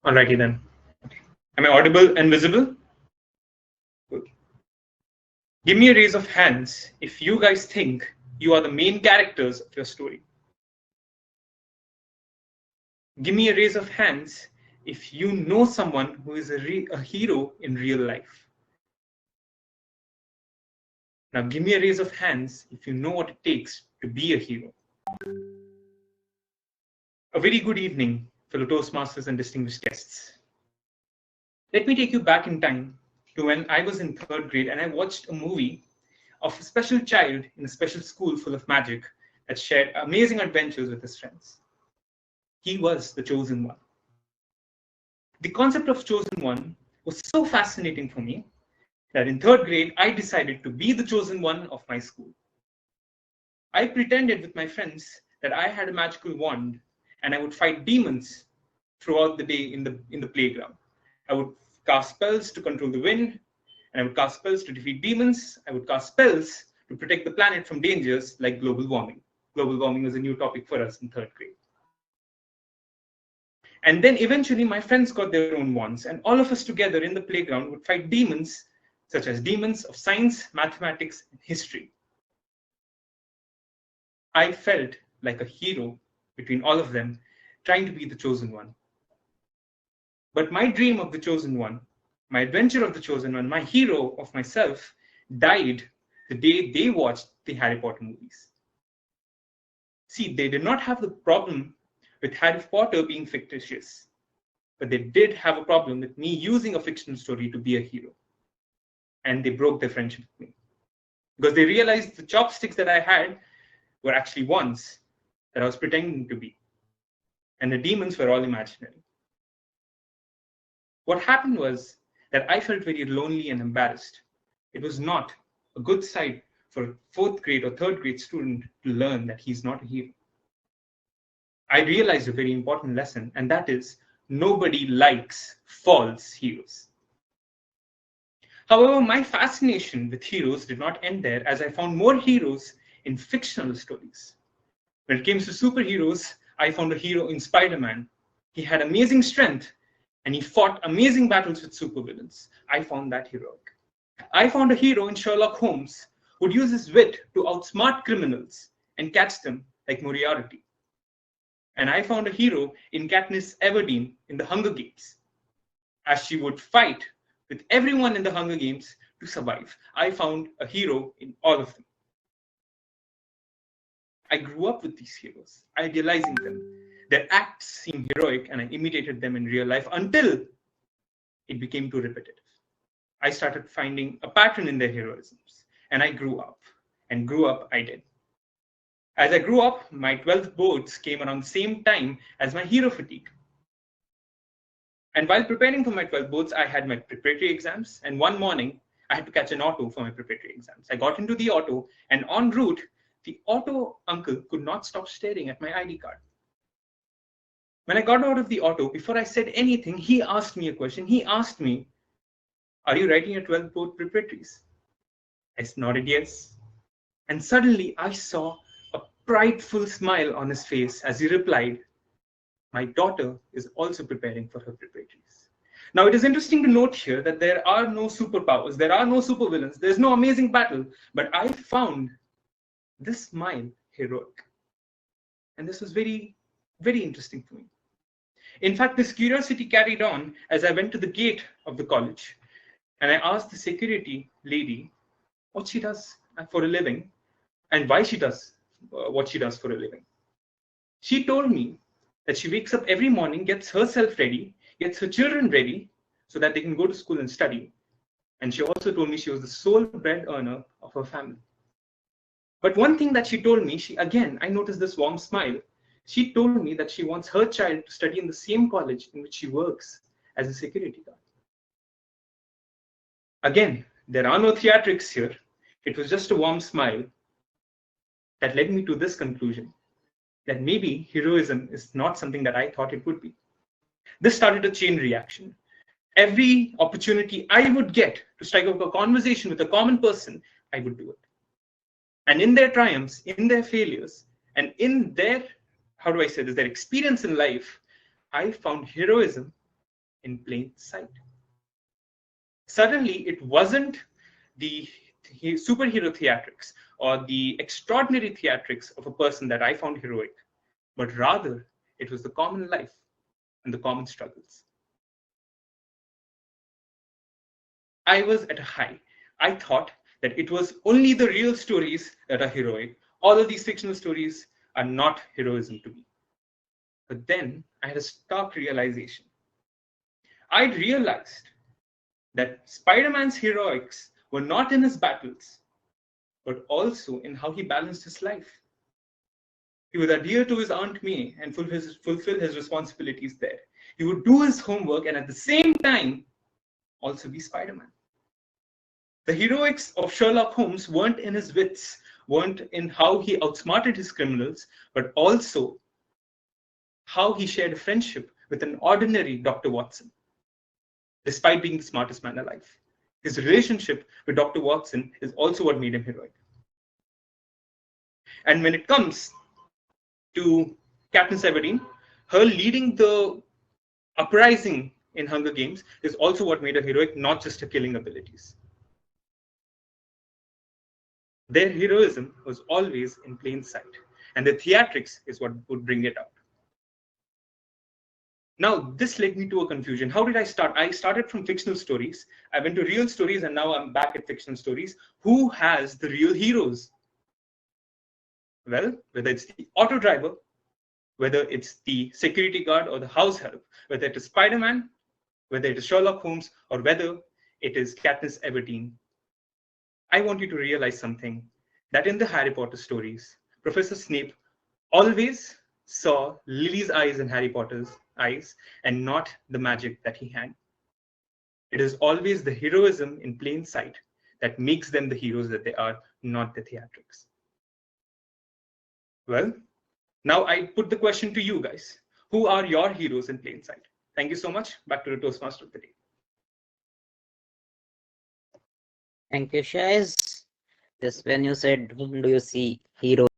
Alrighty then. Am I audible and visible? Good. Give me a raise of hands if you guys think you are the main characters of your story. Give me a raise of hands if you know someone who is a hero in real life. Now give me a raise of hands if you know what it takes to be a hero. A very good evening, fellow Toastmasters and distinguished guests. Let me take you back in time to when I was in 3rd grade and I watched a movie of a special child in a special school full of magic that shared amazing adventures with his friends. He was the chosen one. The concept of chosen one was so fascinating for me that in 3rd grade, I decided to be the chosen one of my school. I pretended with my friends that I had a magical wand and I would fight demons throughout the day in the playground. I would cast spells to control the wind, and I would cast spells to defeat demons. I would cast spells to protect the planet from dangers like global warming. Global warming was a new topic for us in 3rd grade. And then eventually my friends got their own wands, and all of us together in the playground would fight demons, such as demons of science, mathematics, and history. I felt like a hero between all of them, trying to be the chosen one. But my dream of the chosen one, my adventure of the chosen one, my hero of myself, died the day they watched the Harry Potter movies. See, they did not have the problem with Harry Potter being fictitious, but they did have a problem with me using a fictional story to be a hero. And they broke their friendship with me because they realized the chopsticks that I had were actually wands that I was pretending to be, and the demons were all imaginary. What happened was that I felt very lonely and embarrassed. It was not a good sight for a 4th grade or 3rd grade student to learn that he's not a hero. I realized a very important lesson, and that is nobody likes false heroes. However, my fascination with heroes did not end there, as I found more heroes in fictional stories. When it came to superheroes, I found a hero in Spider-Man. He had amazing strength, and he fought amazing battles with supervillains. I found that heroic. I found a hero in Sherlock Holmes who would use his wit to outsmart criminals and catch them like Moriarty. And I found a hero in Katniss Everdeen in the Hunger Games, as she would fight with everyone in the Hunger Games to survive. I found a hero in all of them. I grew up with these heroes, idealizing them. Their acts seemed heroic, and I imitated them in real life until it became too repetitive. I started finding a pattern in their heroisms, and I grew up, and grew up I did. As I grew up, my 12th boards came around the same time as my hero fatigue. And while preparing for my 12th boards, I had my preparatory exams, and one morning, I had to catch an auto for my preparatory exams. I got into the auto, and en route, the auto uncle could not stop staring at my ID card. When I got out of the auto, before I said anything, he asked me a question. He asked me, "Are you writing your 12th board preparatories?" I nodded yes. And suddenly I saw a prideful smile on his face as he replied, "My daughter is also preparing for her preparatories." Now, it is interesting to note here that there are no superpowers, there are no supervillains, there's no amazing battle, but I found this smile heroic. And this was very, very interesting for me. In fact, this curiosity carried on as I went to the gate of the college, and I asked the security lady what she does for a living and why she does what she does for a living. She told me that she wakes up every morning, gets herself ready, gets her children ready so that they can go to school and study. And she also told me she was the sole bread earner of her family. But one thing that she told me, I noticed this warm smile. She told me that she wants her child to study in the same college in which she works as a security guard. Again, there are no theatrics here. It was just a warm smile that led me to this conclusion, that maybe heroism is not something that I thought it would be. This started a chain reaction. Every opportunity I would get to strike up a conversation with a common person, I would do it. And in their triumphs, in their failures, and in their, their experience in life, I found heroism in plain sight. Suddenly, it wasn't the superhero theatrics or the extraordinary theatrics of a person that I found heroic, but rather it was the common life and the common struggles. I was at a high. I thought that it was only the real stories that are heroic. All of these fictional stories are not heroism to me. But then I had a stark realization. I'd realized that Spider-Man's heroics were not in his battles, but also in how he balanced his life. He would adhere to his Aunt May and fulfill his responsibilities there. He would do his homework and at the same time also be Spider-Man. The heroics of Sherlock Holmes weren't in his wits, weren't in how he outsmarted his criminals, but also how he shared a friendship with an ordinary Dr. Watson, despite being the smartest man alive. His relationship with Dr. Watson is also what made him heroic. And when it comes to Katniss Everdeen, her leading the uprising in Hunger Games is also what made her heroic, not just her killing abilities. Their heroism was always in plain sight, and the theatrics is what would bring it out. Now, this led me to a confusion. How did I start? I started from fictional stories. I went to real stories, and now I'm back at fictional stories. Who has the real heroes? Well, whether it's the auto driver, whether it's the security guard or the house help, whether it is Spider-Man, whether it is Sherlock Holmes, or whether it is Katniss Everdeen, I want you to realize something, that in the Harry Potter stories, Professor Snape always saw Lily's eyes in Harry Potter's eyes and not the magic that he had. It is always the heroism in plain sight that makes them the heroes that they are, not the theatrics. Well, now I put the question to you guys. Who are your heroes in plain sight? Thank you so much. Back to the Toastmaster of the day. Thank you, Shaz. Just when you said, whom do you see heroes?